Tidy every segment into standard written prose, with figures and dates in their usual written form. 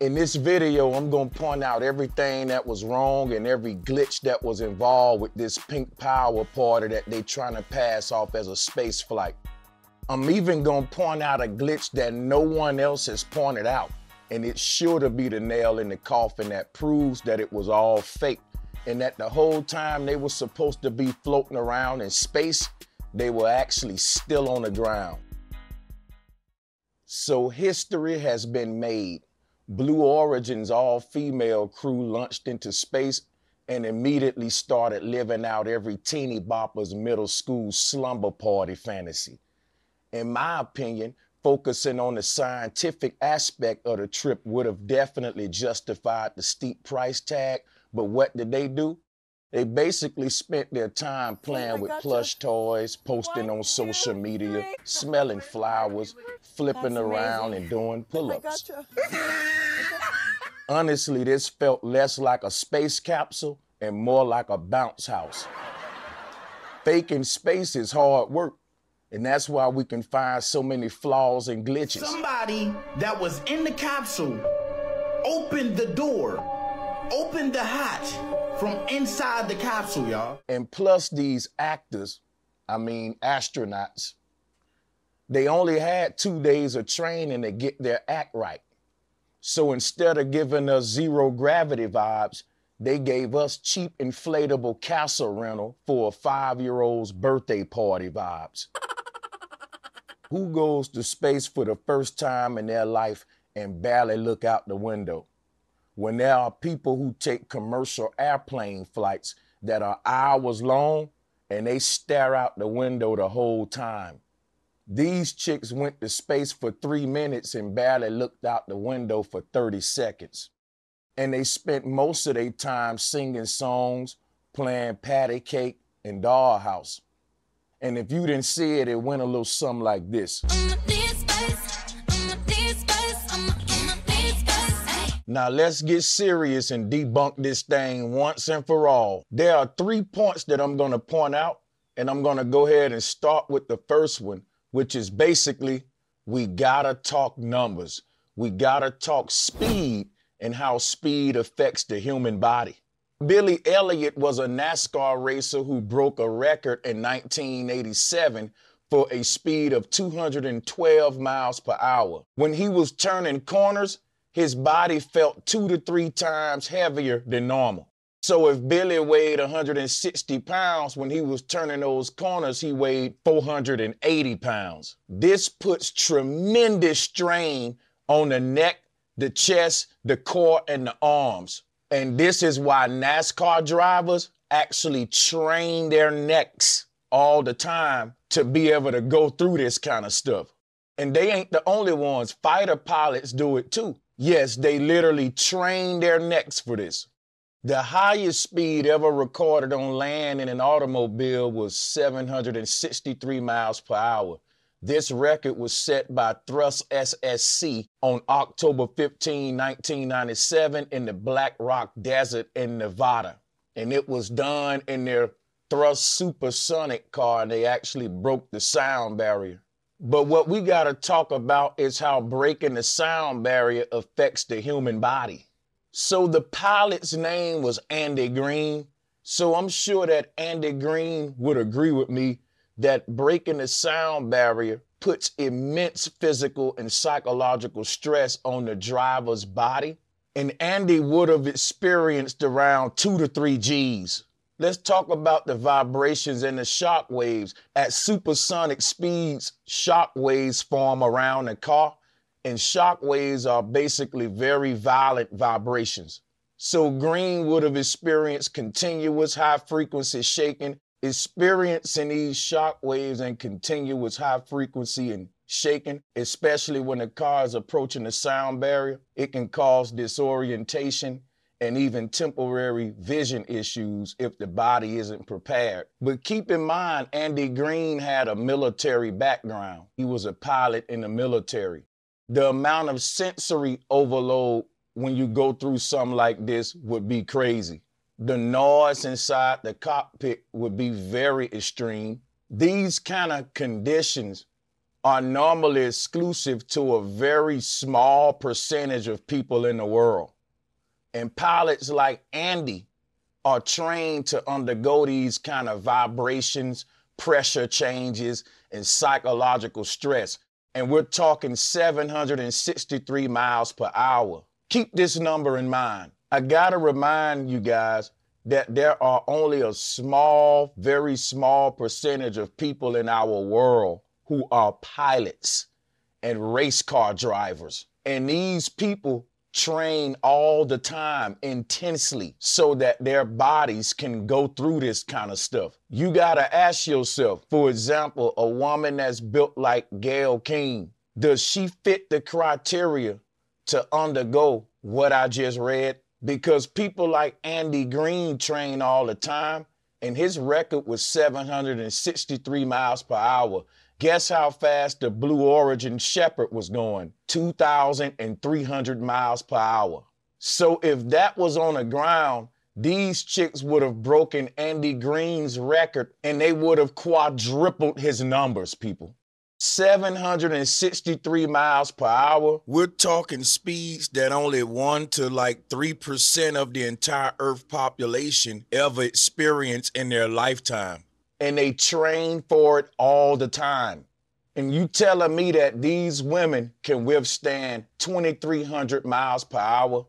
In this video, I'm gonna point out everything that was wrong and every glitch that was involved with this pink power party that they trying to pass off as a space flight. I'm even gonna point out a glitch that no one else has pointed out, and it's sure to be the nail in the coffin that proves that it was all fake, and that the whole time they were supposed to be floating around in space, they were actually still on the ground. So history has been made. Blue Origin's all-female crew launched into space and immediately started living out every teeny bopper's middle school slumber party fantasy. In my opinion, focusing on the scientific aspect of the trip would have definitely justified the steep price tag, but what did they do? They basically spent their time playing with plush toys, posting on social media, smelling flowers, flipping around and doing pull-ups. Honestly, this felt less like a space capsule and more like a bounce house. Faking space is hard work, and that's why we can find so many flaws and glitches. Somebody that was in the capsule opened the door, opened the hatch from inside the capsule, y'all. And plus these actors, astronauts, they only had 2 days of training to get their act right. So instead of giving us zero gravity vibes, they gave us cheap inflatable castle rental for a 5-year-old's birthday party vibes. Who goes to space for the first time in their life and barely look out the window? When there are people who take commercial airplane flights that are hours long and they stare out the window the whole time. These chicks went to space for 3 minutes and barely looked out the window for 30 seconds. And they spent most of their time singing songs, playing patty cake and dollhouse. And if you didn't see it, it went a little something like this. Now let's get serious and debunk this thing once and for all. There are 3 points that I'm gonna point out, and I'm gonna go ahead and start with the first one, which is basically, we gotta talk numbers. We gotta talk speed and how speed affects the human body. Billy Elliott was a NASCAR racer who broke a record in 1987 for a speed of 212 miles per hour. When he was turning corners, his body felt 2 to 3 times heavier than normal. So if Billy weighed 160 pounds, when he was turning those corners, he weighed 480 pounds. This puts tremendous strain on the neck, the chest, the core, and the arms. And this is why NASCAR drivers actually train their necks all the time to be able to go through this kind of stuff. And they ain't the only ones. Fighter pilots do it too. Yes, they literally train their necks for this. The highest speed ever recorded on land in an automobile was 763 miles per hour. This record was set by Thrust SSC on October 15, 1997 in the Black Rock Desert in Nevada. And it was done in their Thrust supersonic car, and they actually broke the sound barrier. But what we gotta talk about is how breaking the sound barrier affects the human body. So the pilot's name was Andy Green. So I'm sure that Andy Green would agree with me that breaking the sound barrier puts immense physical and psychological stress on the driver's body. And Andy would have experienced around 2 to 3 Gs. Let's talk about the vibrations and the shock waves. At supersonic speeds, shock waves form around the car, and shock waves are basically very violent vibrations. So Green would have experienced continuous high-frequency shaking. Experiencing these shock waves and continuous high-frequency and shaking, especially when the car is approaching the sound barrier, it can cause disorientation and even temporary vision issues if the body isn't prepared. But keep in mind, Andy Green had a military background. He was a pilot in the military. The amount of sensory overload when you go through something like this would be crazy. The noise inside the cockpit would be very extreme. These kind of conditions are normally exclusive to a very small percentage of people in the world. And pilots like Andy are trained to undergo these kind of vibrations, pressure changes, and psychological stress. And we're talking 763 miles per hour. Keep this number in mind. I gotta remind you guys that there are only a small, very small percentage of people in our world who are pilots and race car drivers. And these people train all the time intensely so that their bodies can go through this kind of stuff. You gotta ask yourself, for example, a woman that's built like Gayle King, does she fit the criteria to undergo what I just read? Because people like Andy Green train all the time, and his record was 763 miles per hour. Guess how fast the Blue Origin Shepherd was going? 2,300 miles per hour. So if that was on the ground, these chicks would have broken Andy Green's record and they would have quadrupled his numbers, people. 763 miles per hour. We're talking speeds that only 1 to 3% of the entire Earth population ever experience in their lifetime. And they train for it all the time. And you telling me that these women can withstand 2,300 miles per hour?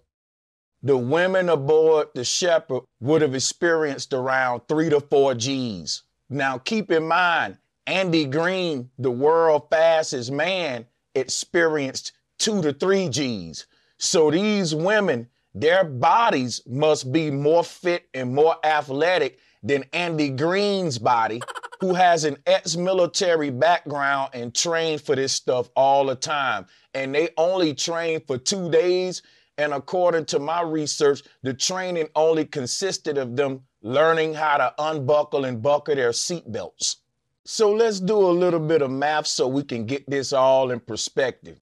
The women aboard the Shepherd would have experienced around 3 to 4 G's. Now keep in mind, Andy Green, the world's fastest man, experienced 2 to 3 G's. So these women, their bodies must be more fit and more athletic than Andy Green's body, who has an ex-military background and trained for this stuff all the time. And they only train for 2 days. And according to my research, the training only consisted of them learning how to unbuckle and buckle their seatbelts. So let's do a little bit of math so we can get this all in perspective.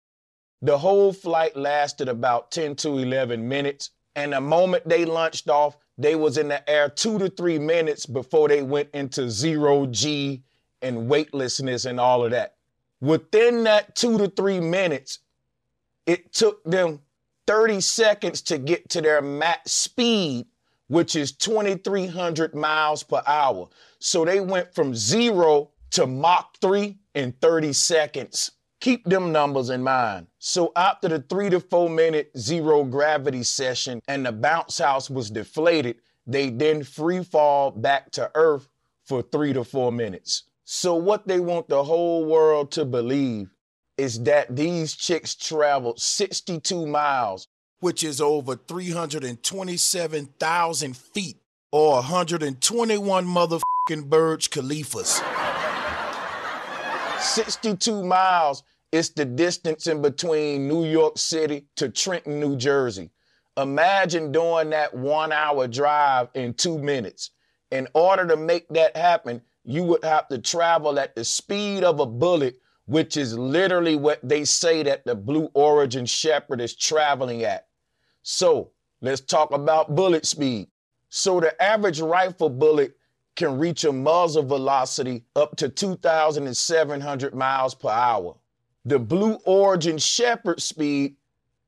The whole flight lasted about 10 to 11 minutes. And the moment they launched off, they was in the air 2 to 3 minutes before they went into 0 G and weightlessness and all of that. Within that 2 to 3 minutes, it took them 30 seconds to get to their max speed, which is 2,300 miles per hour. So they went from 0 to Mach 3 in 30 seconds. Keep them numbers in mind. So after the 3 to 4 minute zero gravity session and the bounce house was deflated, they then free fall back to Earth for 3 to 4 minutes. So what they want the whole world to believe is that these chicks traveled 62 miles, which is over 327,000 feet or 121 motherfucking Burj Khalifas. 62 miles is the distance in between New York City to Trenton, New Jersey. Imagine doing that 1 hour drive in 2 minutes. In order to make that happen, you would have to travel at the speed of a bullet, which is literally what they say that the Blue Origin Shepherd is traveling at. So let's talk about bullet speed. So the average rifle bullet can reach a muzzle velocity up to 2,700 miles per hour. The Blue Origin Shepherd speed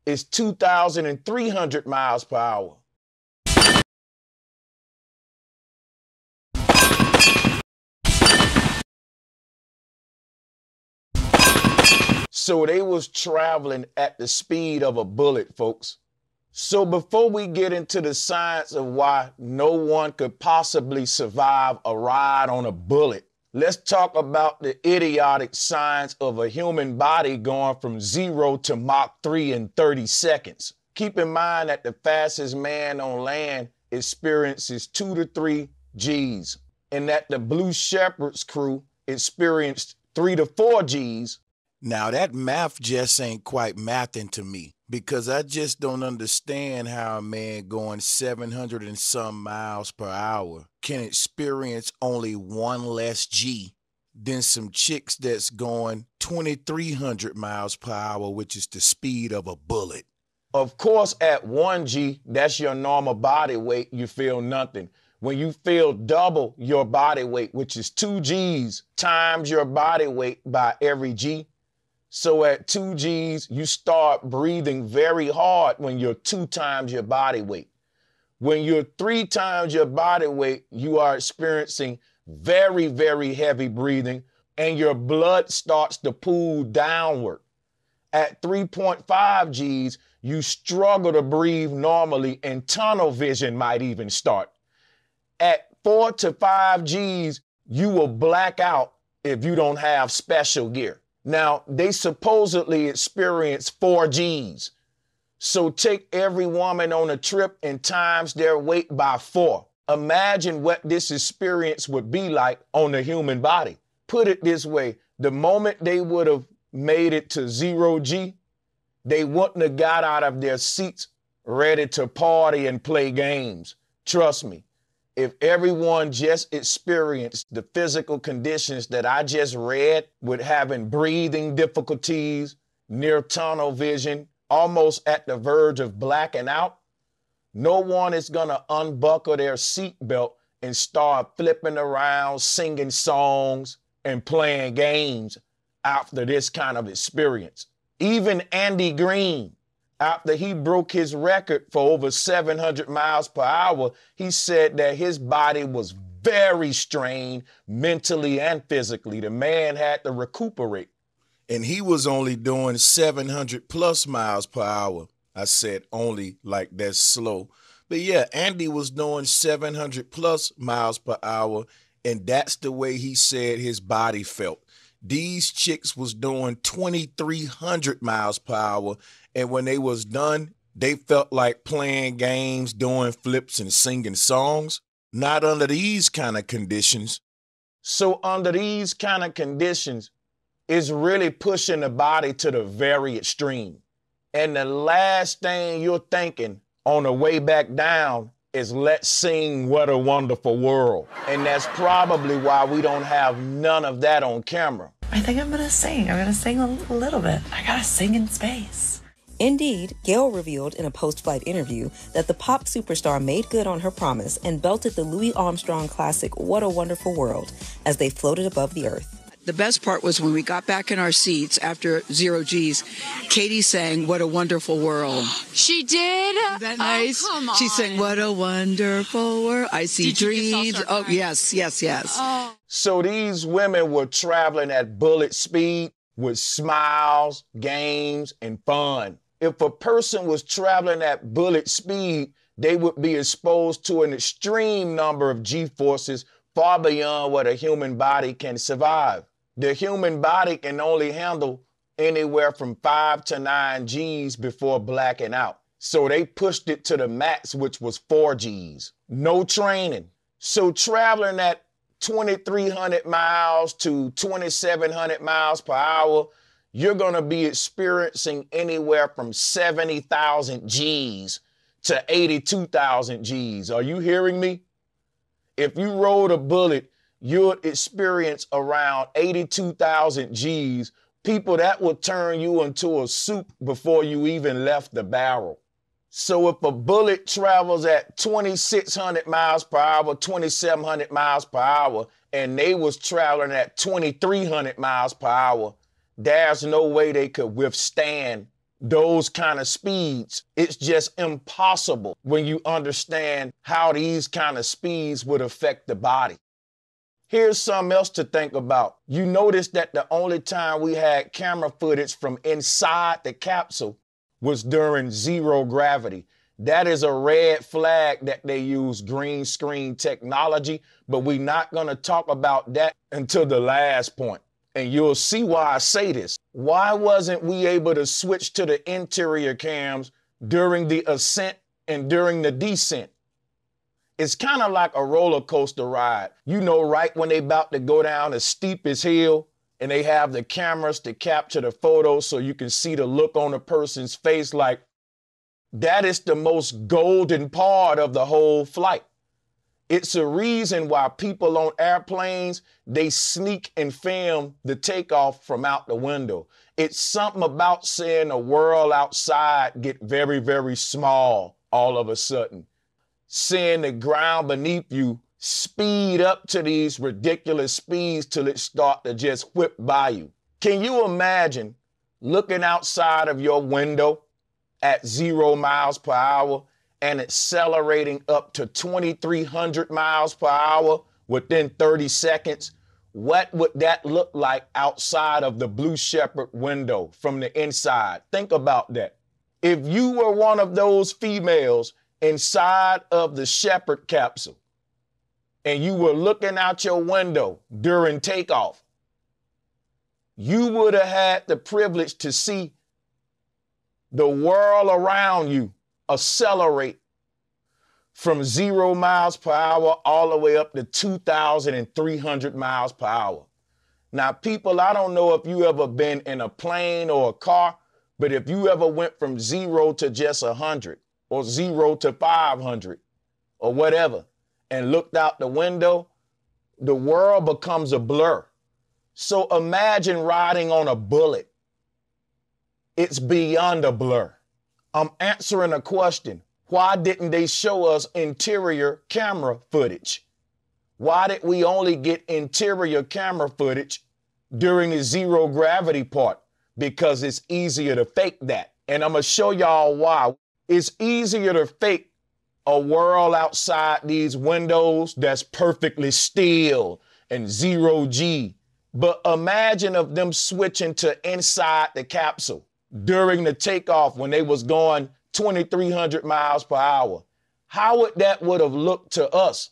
is 2,300 miles per hour. So they was traveling at the speed of a bullet, folks. So before we get into the science of why no one could possibly survive a ride on a bullet, let's talk about the idiotic science of a human body going from 0 to Mach 3 in 30 seconds. Keep in mind that the fastest man on land experiences 2 to 3 G's, and that the Blue Shepherd's crew experienced 3 to 4 G's. Now that math just ain't quite mathing to me, because I just don't understand how a man going 700 and some miles per hour can experience only 1 less G than some chicks that's going 2,300 miles per hour, which is the speed of a bullet. Of course, at 1 G, that's your normal body weight, you feel nothing. When you feel double your body weight, which is 2 G's times your body weight by every G, So at 2 G's, you start breathing very hard when you're 2 times your body weight. When you're 3 times your body weight, you are experiencing very, very heavy breathing, and your blood starts to pool downward. At 3.5 G's, you struggle to breathe normally, and tunnel vision might even start. At 4 to 5 G's, you will black out if you don't have special gear. Now, they supposedly experience 4 G's. So take every woman on a trip and times their weight by 4. Imagine what this experience would be like on the human body. Put it this way, the moment they would have made it to 0 G, they wouldn't have got out of their seats ready to party and play games. Trust me, if everyone just experienced the physical conditions that I just read, with having breathing difficulties, near tunnel vision, almost at the verge of blacking out, no one is gonna unbuckle their seatbelt and start flipping around, singing songs and playing games after this kind of experience. Even Andy Green, after he broke his record for over 700 miles per hour, he said that his body was very strained mentally and physically. The man had to recuperate. And he was only doing 700 plus miles per hour. I said only like that's slow. But yeah, Andy was doing 700 plus miles per hour, and that's the way he said his body felt. These chicks was doing 2,300 miles per hour, and when they was done, they felt like playing games, doing flips and singing songs. Not under these kind of conditions. So under these kind of conditions, it's really pushing the body to the very extreme. And the last thing you're thinking on the way back down is, let's sing What a Wonderful World. And that's probably why we don't have none of that on camera. I think I'm gonna sing. I'm gonna sing a little bit. I gotta sing in space. Indeed, Gayle revealed in a post-flight interview that the pop superstar made good on her promise and belted the Louis Armstrong classic What a Wonderful World as they floated above the earth. The best part was when we got back in our seats after 0 G's, Katy sang What a Wonderful World. She did? Isn't that nice? Oh, come on. She sang What a Wonderful World. I see dreams. Oh, yes. Oh. So these women were traveling at bullet speed with smiles, games, and fun. If a person was traveling at bullet speed, they would be exposed to an extreme number of G-forces far beyond what a human body can survive. The human body can only handle anywhere from 5 to 9 G's before blacking out. So they pushed it to the max, which was 4 G's. No training. So traveling at 2,300 miles to 2,700 miles per hour, you're gonna be experiencing anywhere from 70,000 G's to 82,000 G's. Are you hearing me? If you rode a bullet, you'll experience around 82,000 G's, people that will turn you into a soup before you even left the barrel. So if a bullet travels at 2,600 miles per hour, 2,700 miles per hour, and they was traveling at 2,300 miles per hour, there's no way they could withstand those kind of speeds. It's just impossible when you understand how these kind of speeds would affect the body. Here's something else to think about. You notice that the only time we had camera footage from inside the capsule was during 0 gravity. That is a red flag that they use green screen technology, but we're not gonna talk about that until the last point. And you'll see why I say this. Why wasn't we able to switch to the interior cams during the ascent and during the descent? It's kind of like a roller coaster ride. You know, right when they about to go down the steepest hill and they have the cameras to capture the photos so you can see the look on the person's face, like, that is the most golden part of the whole flight. It's a reason why people on airplanes, they sneak and film the takeoff from out the window. It's something about seeing the world outside get very, very small all of a sudden. Seeing the ground beneath you speed up to these ridiculous speeds till it start to just whip by you. Can you imagine looking outside of your window at 0 miles per hour and accelerating up to 2,300 miles per hour within 30 seconds, what would that look like outside of the Blue Shepard window from the inside? Think about that. If you were one of those females inside of the Shepard capsule and you were looking out your window during takeoff, you would have had the privilege to see the world around you accelerate from 0 miles per hour all the way up to 2,300 miles per hour. Now, people, I don't know if you ever been in a plane or a car, but if you ever went from 0 to just 100 or 0 to 500 or whatever and looked out the window, the world becomes a blur. So imagine riding on a bullet. It's beyond a blur. I'm answering a question. Why didn't they show us interior camera footage? Why did we only get interior camera footage during the zero gravity part? Because it's easier to fake that. And I'm going to show y'all why. It's easier to fake a world outside these windows that's perfectly still and 0G. But imagine of them switching to inside the capsule during the takeoff when they was going 2,300 miles per hour. How would that would have looked to us?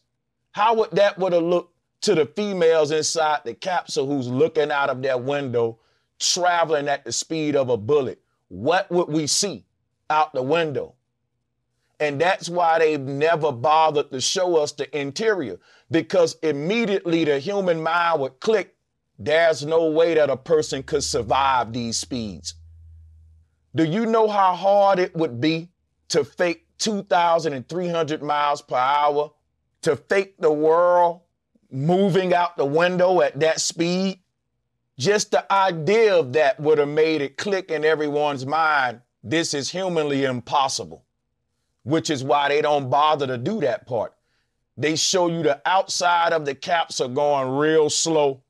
How would that would have looked to the females inside the capsule who's looking out of their window, traveling at the speed of a bullet? What would we see out the window? And that's why they've never bothered to show us the interior, because immediately the human mind would click, there's no way that a person could survive these speeds. Do you know how hard it would be to fake 2,300 miles per hour, to fake the world moving out the window at that speed? Just the idea of that would have made it click in everyone's mind, this is humanly impossible, which is why they don't bother to do that part. They show you the outside of the capsule going real slow.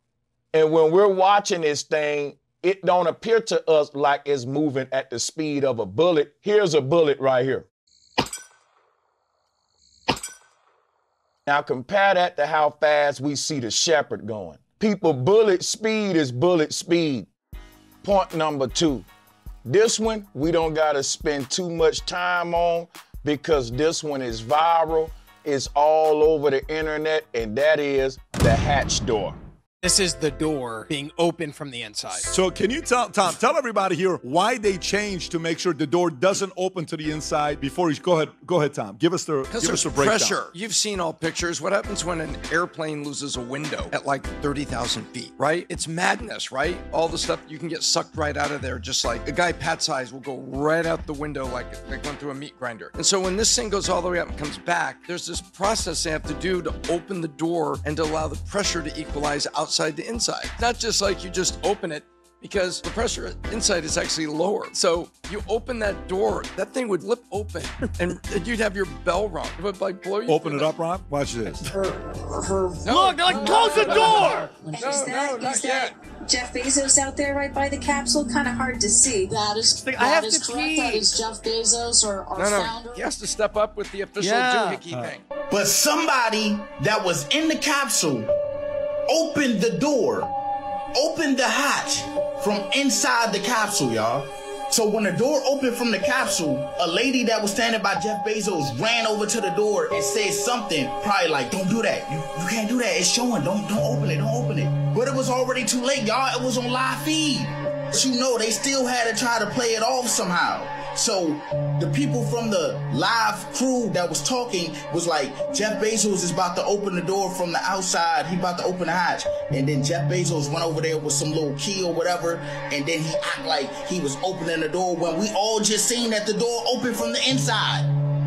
And when we're watching this thing, it don't appear to us like it's moving at the speed of a bullet. Here's a bullet right here. Now compare that to how fast we see the Shepard going. People, bullet speed is bullet speed. Point number 2. This one, we don't gotta spend too much time on because this one is viral. It's all over the internet, and that is the hatch door. This is the door being open from the inside. So can you tell everybody here why they changed to make sure the door doesn't open to the inside before you go ahead, Tom. Give us the breakdown. Pressure. You've seen all pictures. What happens when an airplane loses a window at like 30,000 feet, right? It's madness, right? All the stuff, you can get sucked right out of there. Just like a guy Pat's eyes will go right out the window like going through a meat grinder. And so when this thing goes all the way up and comes back, there's this process they have to do to open the door and to allow the pressure to equalize outside the inside. Not just like you just open it, because the pressure inside is actually lower. So you open that door, that thing would flip open and you'd have your bell rung. It would like blow you. Open it up, Rob. Watch this. No, Look, like close the door! No, not yet. Jeff Bezos out there right by the capsule? Kind of hard to see. That is I have to correct. pee. That is Jeff Bezos, our founder. He has to step up with the official doohickey thing. But somebody that was in the capsule opened the door, opened the hatch from inside the capsule, y'all. So when the door opened from the capsule, a lady that was standing by Jeff Bezos ran over to the door and said something, probably like, don't do that. You can't do that. It's showing. Don't open it. Don't open it. But it was already too late, y'all. It was on live feed. But you know, they still had to try to play it off somehow. So the people from the live crew that was talking was like, Jeff Bezos is about to open the door from the outside. He about to open the hatch. And then Jeff Bezos went over there with some little key or whatever. And then he act like he was opening the door when we all just seen that the door opened from the inside.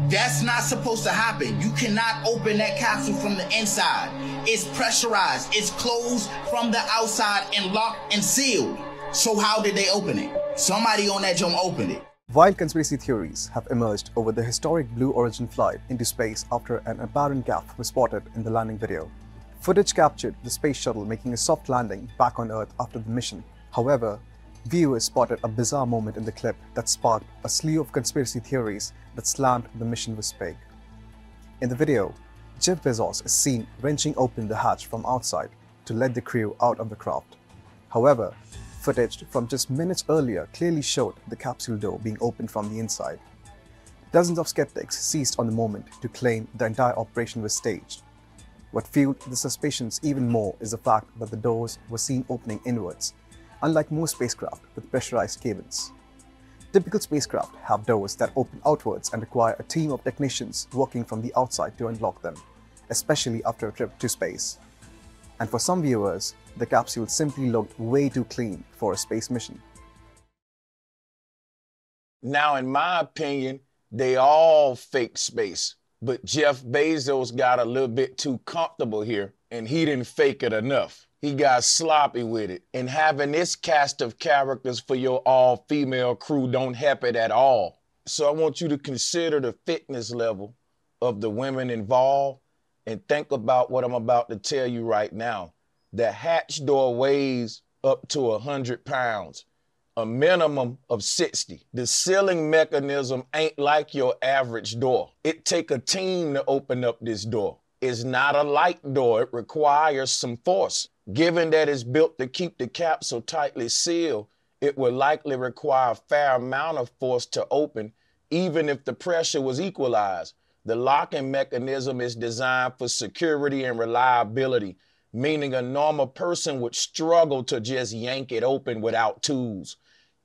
That's not supposed to happen. You cannot open that capsule from the inside. It's pressurized. It's closed from the outside and locked and sealed. So how did they open it? Somebody on that jump opened it. Wild conspiracy theories have emerged over the historic Blue Origin flight into space after an apparent gaffe was spotted in the landing video. Footage captured the space shuttle making a soft landing back on Earth after the mission. However, Viewers spotted a bizarre moment in the clip that sparked a slew of conspiracy theories that slammed the mission was fake. In the video, Jeff Bezos is seen wrenching open the hatch from outside to let the crew out of the craft. However, footage from just minutes earlier clearly showed the capsule door being opened from the inside. Dozens of skeptics seized on the moment to claim the entire operation was staged. What fueled the suspicions even more is the fact that the doors were seen opening inwards, unlike most spacecraft with pressurized cabins. Typical spacecraft have doors that open outwards and require a team of technicians working from the outside to unlock them, especially after a trip to space. And for some viewers, the capsule simply looked way too clean for a space mission. Now, in my opinion, they all fake space, but Jeff Bezos got a little bit too comfortable here, and he didn't fake it enough. He got sloppy with it, and having this cast of characters for your all-female crew don't help it at all. So I want you to consider the fitness level of the women involved and think about what I'm about to tell you right now. The hatch door weighs up to 100 pounds, a minimum of 60. The sealing mechanism ain't like your average door. It take a team to open up this door. It's not a light door. It requires some force. Given that it's built to keep the capsule tightly sealed, it would likely require a fair amount of force to open, even if the pressure was equalized. The locking mechanism is designed for security and reliability, meaning a normal person would struggle to just yank it open without tools.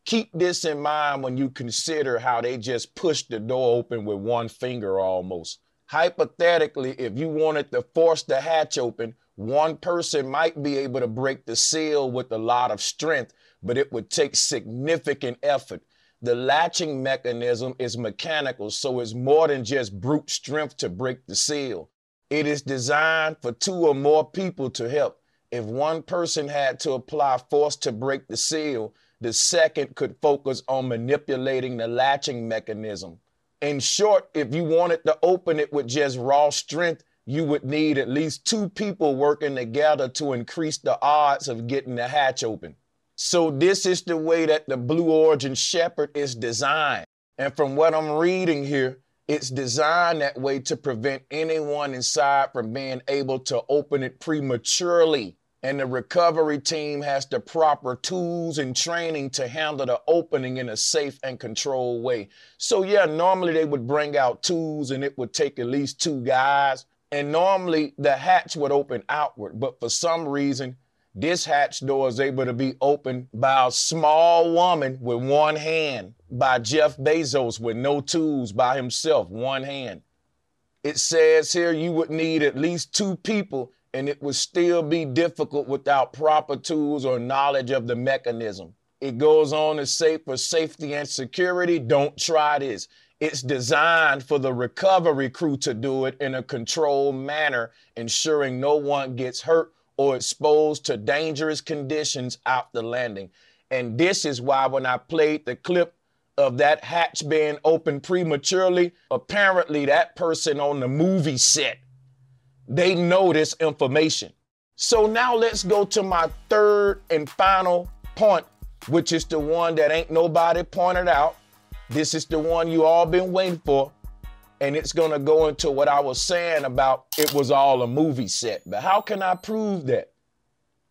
Keep this in mind when you consider how they just pushed the door open with one finger almost. Hypothetically, if you wanted to force the hatch open, one person might be able to break the seal with a lot of strength, but it would take significant effort. The latching mechanism is mechanical, so it's more than just brute strength to break the seal. It is designed for 2 or more people to help. If one person had to apply force to break the seal, the second could focus on manipulating the latching mechanism. In short, if you wanted to open it with just raw strength, you would need at least 2 people working together to increase the odds of getting the hatch open. So this is the way that the Blue Origin Shepherd is designed. And from what I'm reading here, it's designed that way to prevent anyone inside from being able to open it prematurely. And the recovery team has the proper tools and training to handle the opening in a safe and controlled way. So yeah, normally they would bring out tools and it would take at least 2 guys. And normally the hatch would open outward, but for some reason, this hatch door is able to be opened by a small woman with one hand, by Jeff Bezos with no tools, by himself, one hand. It says here you would need at least 2 people, and it would still be difficult without proper tools or knowledge of the mechanism. It goes on to say, for safety and security, don't try this. It's designed for the recovery crew to do it in a controlled manner, ensuring no one gets hurt or exposed to dangerous conditions after landing. And this is why when I played the clip of that hatch being opened prematurely, apparently that person on the movie set, they know this information. So now let's go to my third and final point, which is the one that ain't nobody pointed out. This is the one you all been waiting for. And it's gonna go into what I was saying about it was all a movie set. But how can I prove that?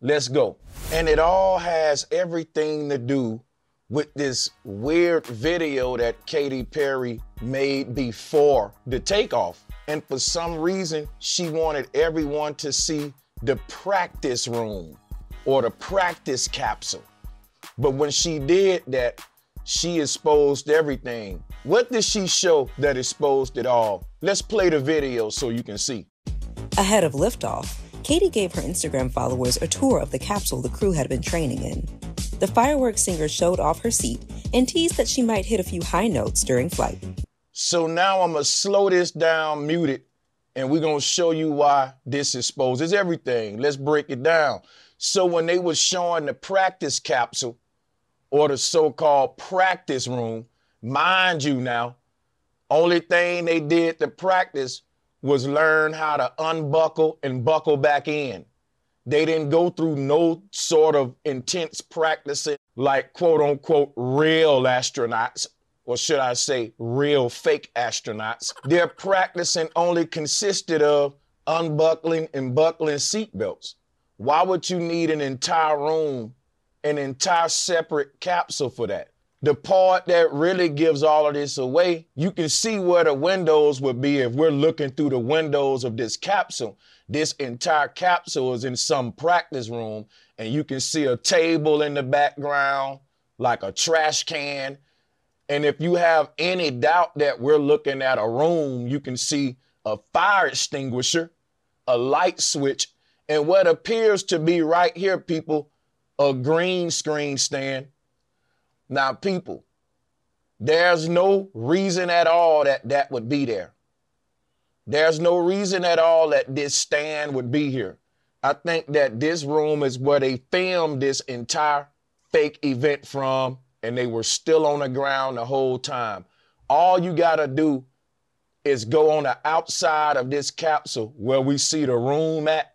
Let's go. And it all has everything to do with this weird video that Katy Perry made before the takeoff. And for some reason, she wanted everyone to see the practice room or the practice capsule. But when she did that, she exposed everything. What did she show that exposed it all? Let's play the video so you can see. Ahead of liftoff, Katy gave her Instagram followers a tour of the capsule the crew had been training in. The fireworks singer showed off her seat and teased that she might hit a few high notes during flight. So now I'm gonna slow this down, mute it, and we're gonna show you why this exposes everything. Let's break it down. So when they were showing the practice capsule, or the so-called practice room, mind you now, only thing they did to practice was learn how to unbuckle and buckle back in. They didn't go through no sort of intense practicing like quote unquote real astronauts, or should I say real fake astronauts. Their practicing only consisted of unbuckling and buckling seatbelts. Why would you need an entire room, an entire separate capsule for that? The part that really gives all of this away, you can see where the windows would be if we're looking through the windows of this capsule. This entire capsule is in some practice room, and you can see a table in the background, like a trash can. And if you have any doubt that we're looking at a room, you can see a fire extinguisher, a light switch, and what appears to be right here, people, a green screen stand. Now, people, there's no reason at all that that would be there. There's no reason at all that this stand would be here. I think that this room is where they filmed this entire fake event from, and they were still on the ground the whole time. All you gotta do is go on the outside of this capsule where we see the room at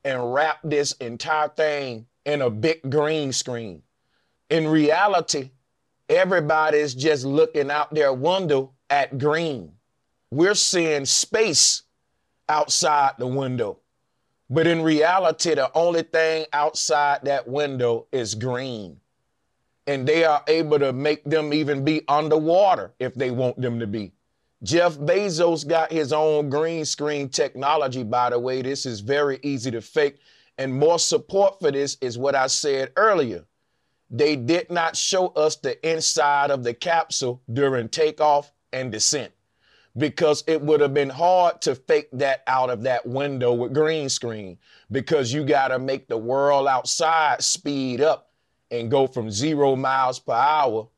and wrap this entire thing in a big green screen. In reality, everybody's just looking out their window at green. We're seeing space outside the window. But in reality, the only thing outside that window is green. And they are able to make them even be underwater if they want them to be. Jeff Bezos got his own green screen technology, by the way. This is very easy to fake. And more support for this is what I said earlier. They did not show us the inside of the capsule during takeoff and descent, because it would have been hard to fake that out of that window with green screen, because you got to make the world outside speed up and go from 0 miles per hour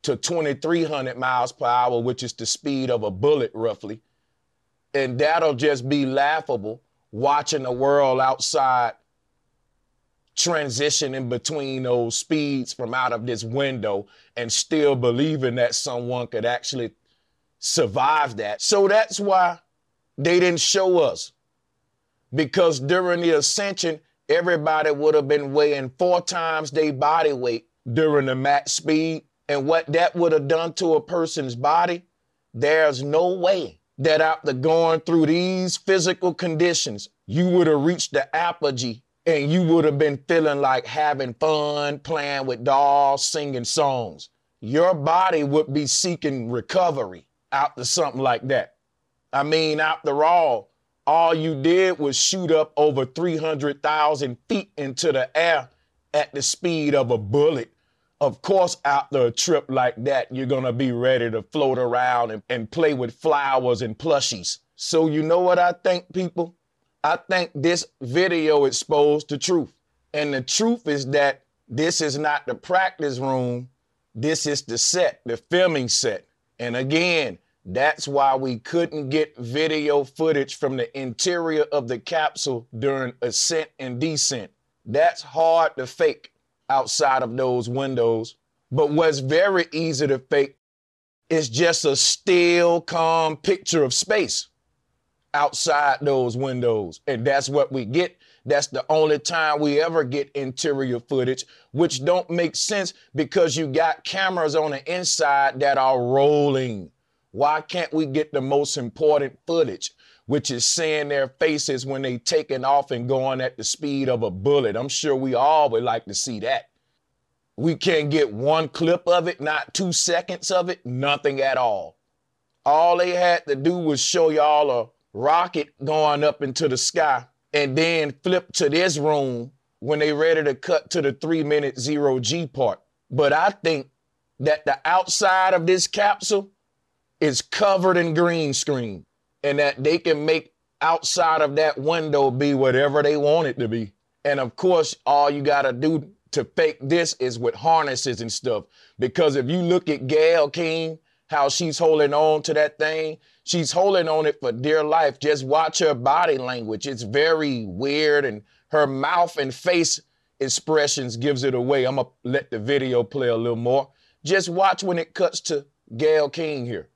to 2,300 miles per hour, which is the speed of a bullet roughly. And that'll just be laughable, watching the world outside transition in between those speeds from out of this window and still believing that someone could actually survive that. So that's why they didn't show us, because during the ascension, everybody would have been weighing 4 times their body weight during the max speed. And what that would have done to a person's body, there's no way that after going through these physical conditions, you would have reached the apogee and you would have been feeling like having fun, playing with dolls, singing songs. Your body would be seeking recovery after something like that. I mean, after all you did was shoot up over 300,000 feet into the air at the speed of a bullet. Of course, after a trip like that, you're going to be ready to float around and play with flowers and plushies. So you know what I think, people? I think this video exposed the truth. And the truth is that this is not the practice room. This is the set, the filming set. And again, that's why we couldn't get video footage from the interior of the capsule during ascent and descent. That's hard to fake outside of those windows. But what's very easy to fake is just a still, calm picture of space outside those windows. And that's what we get. That's the only time we ever get interior footage, which don't make sense because you got cameras on the inside that are rolling. Why can't we get the most important footage, which is seeing their faces when they taking off and going at the speed of a bullet? I'm sure we all would like to see that. We can't get one clip of it, not 2 seconds of it, nothing at all. All they had to do was show y'all a rocket going up into the sky and then flip to this room when they ready to cut to the 3-minute 0G part. But I think that the outside of this capsule is covered in green screen, and that they can make outside of that window be whatever they want it to be. And of course, all you gotta do to fake this is with harnesses and stuff. Because if you look at Gayle King, how she's holding on to that thing, she's holding on it for dear life. Just watch her body language. It's very weird, and her mouth and face expressions gives it away. I'm gonna let the video play a little more. Just watch when it cuts to Gayle King here.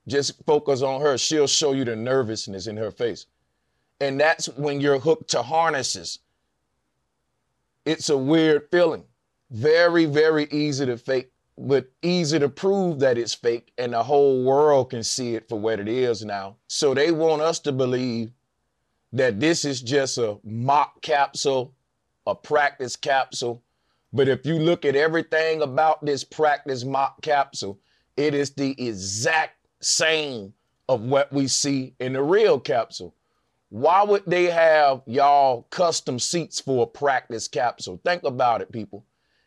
Just focus on her. She'll show you the nervousness in her face. And that's when you're hooked to harnesses. It's a weird feeling. Very, very easy to fake, but easy to prove that it's fake, and the whole world can see it for what it is now. So they want us to believe that this is just a mock capsule, a practice capsule. But if you look at everything about this practice mock capsule, it is the exact same of what we see in the real capsule. Why would they have y'all custom seats for a practice capsule? Think about it, people.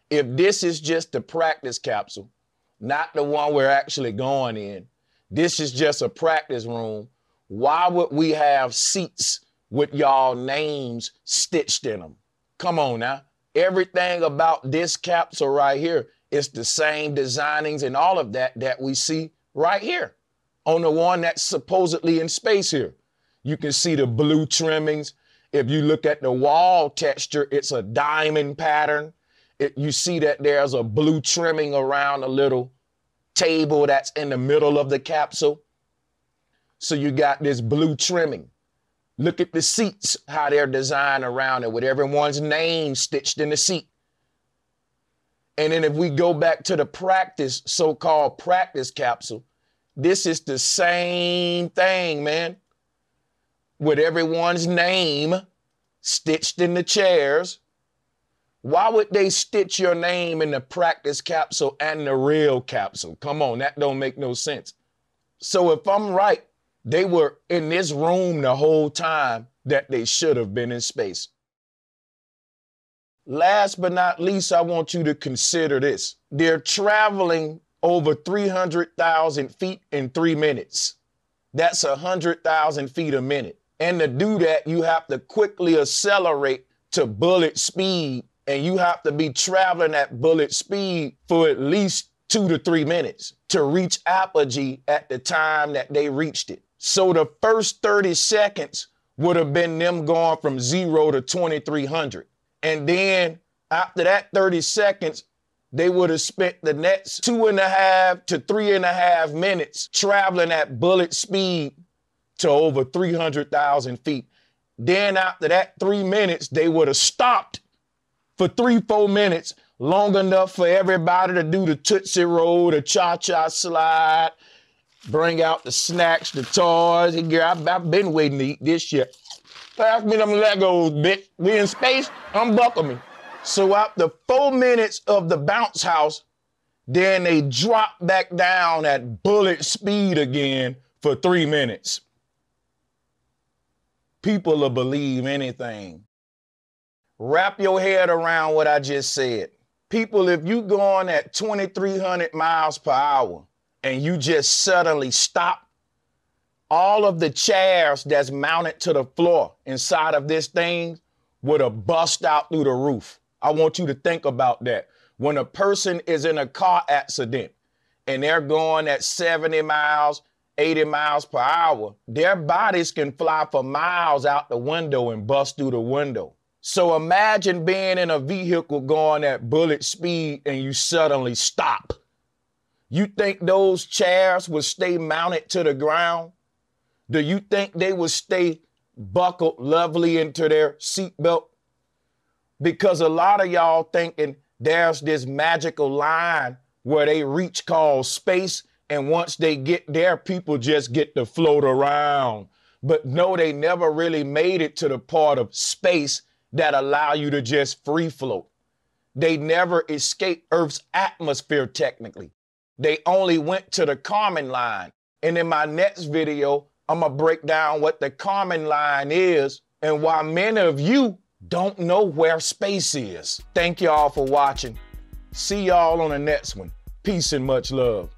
If this is just the practice capsule, not the one we're actually going in, this is just a practice room, why would we have seats with y'all names stitched in them? Come on now. Everything about this capsule right here is the same designings and all of that that we see right here on the one that's supposedly in space here. You can see the blue trimmings. If you look at the wall texture, it's a diamond pattern. You see that there's a blue trimming around a little table that's in the middle of the capsule. So you got this blue trimming. Look at the seats, how they're designed around it with everyone's name stitched in the seat. And then if we go back to the practice, so-called practice capsule, this is the same thing, man, with everyone's name stitched in the chairs. Why would they stitch your name in the practice capsule and the real capsule? Come on, that don't make no sense. So if I'm right, they were in this room the whole time that they should have been in space. Last but not least, I want you to consider this. They're traveling over 300,000 feet in 3 minutes. That's 100,000 feet a minute. And to do that, you have to quickly accelerate to bullet speed, and you have to be traveling at bullet speed for at least 2 to 3 minutes to reach apogee at the time that they reached it. So the first 30 seconds would have been them going from 0 to 2,300. And then after that 30 seconds, they would have spent the next 2.5 to 3.5 minutes traveling at bullet speed to over 300,000 feet. Then after that 3 minutes, they would have stopped for 3-4 minutes, long enough for everybody to do the Tootsie Roll, the Cha-Cha Slide, bring out the snacks, the toys. I've been waiting to eat this shit. Pass me them Legos, bitch. We in space, unbuckle me. So after 4 minutes of the bounce house, then they drop back down at bullet speed again for 3 minutes. People will believe anything. Wrap your head around what I just said. People, if you going at 2,300 miles per hour and you just suddenly stop, all of the chairs that's mounted to the floor inside of this thing would have bust out through the roof. I want you to think about that. When a person is in a car accident and they're going at 70 miles, 80 miles per hour, their bodies can fly for miles out the window and bust through the window. So imagine being in a vehicle going at bullet speed and you suddenly stop. You think those chairs would stay mounted to the ground? Do you think they would stay buckled lovely into their seatbelt? Because a lot of y'all thinking there's this magical line where they reach called space, and once they get there, people just get to float around. But no, they never really made it to the part of space that allow you to just free float. They never escaped Earth's atmosphere technically. They only went to the Kármán line. And in my next video, I'm gonna break down what the Kármán line is and why many of you don't know where space is. Thank y'all for watching. See y'all on the next one. Peace and much love.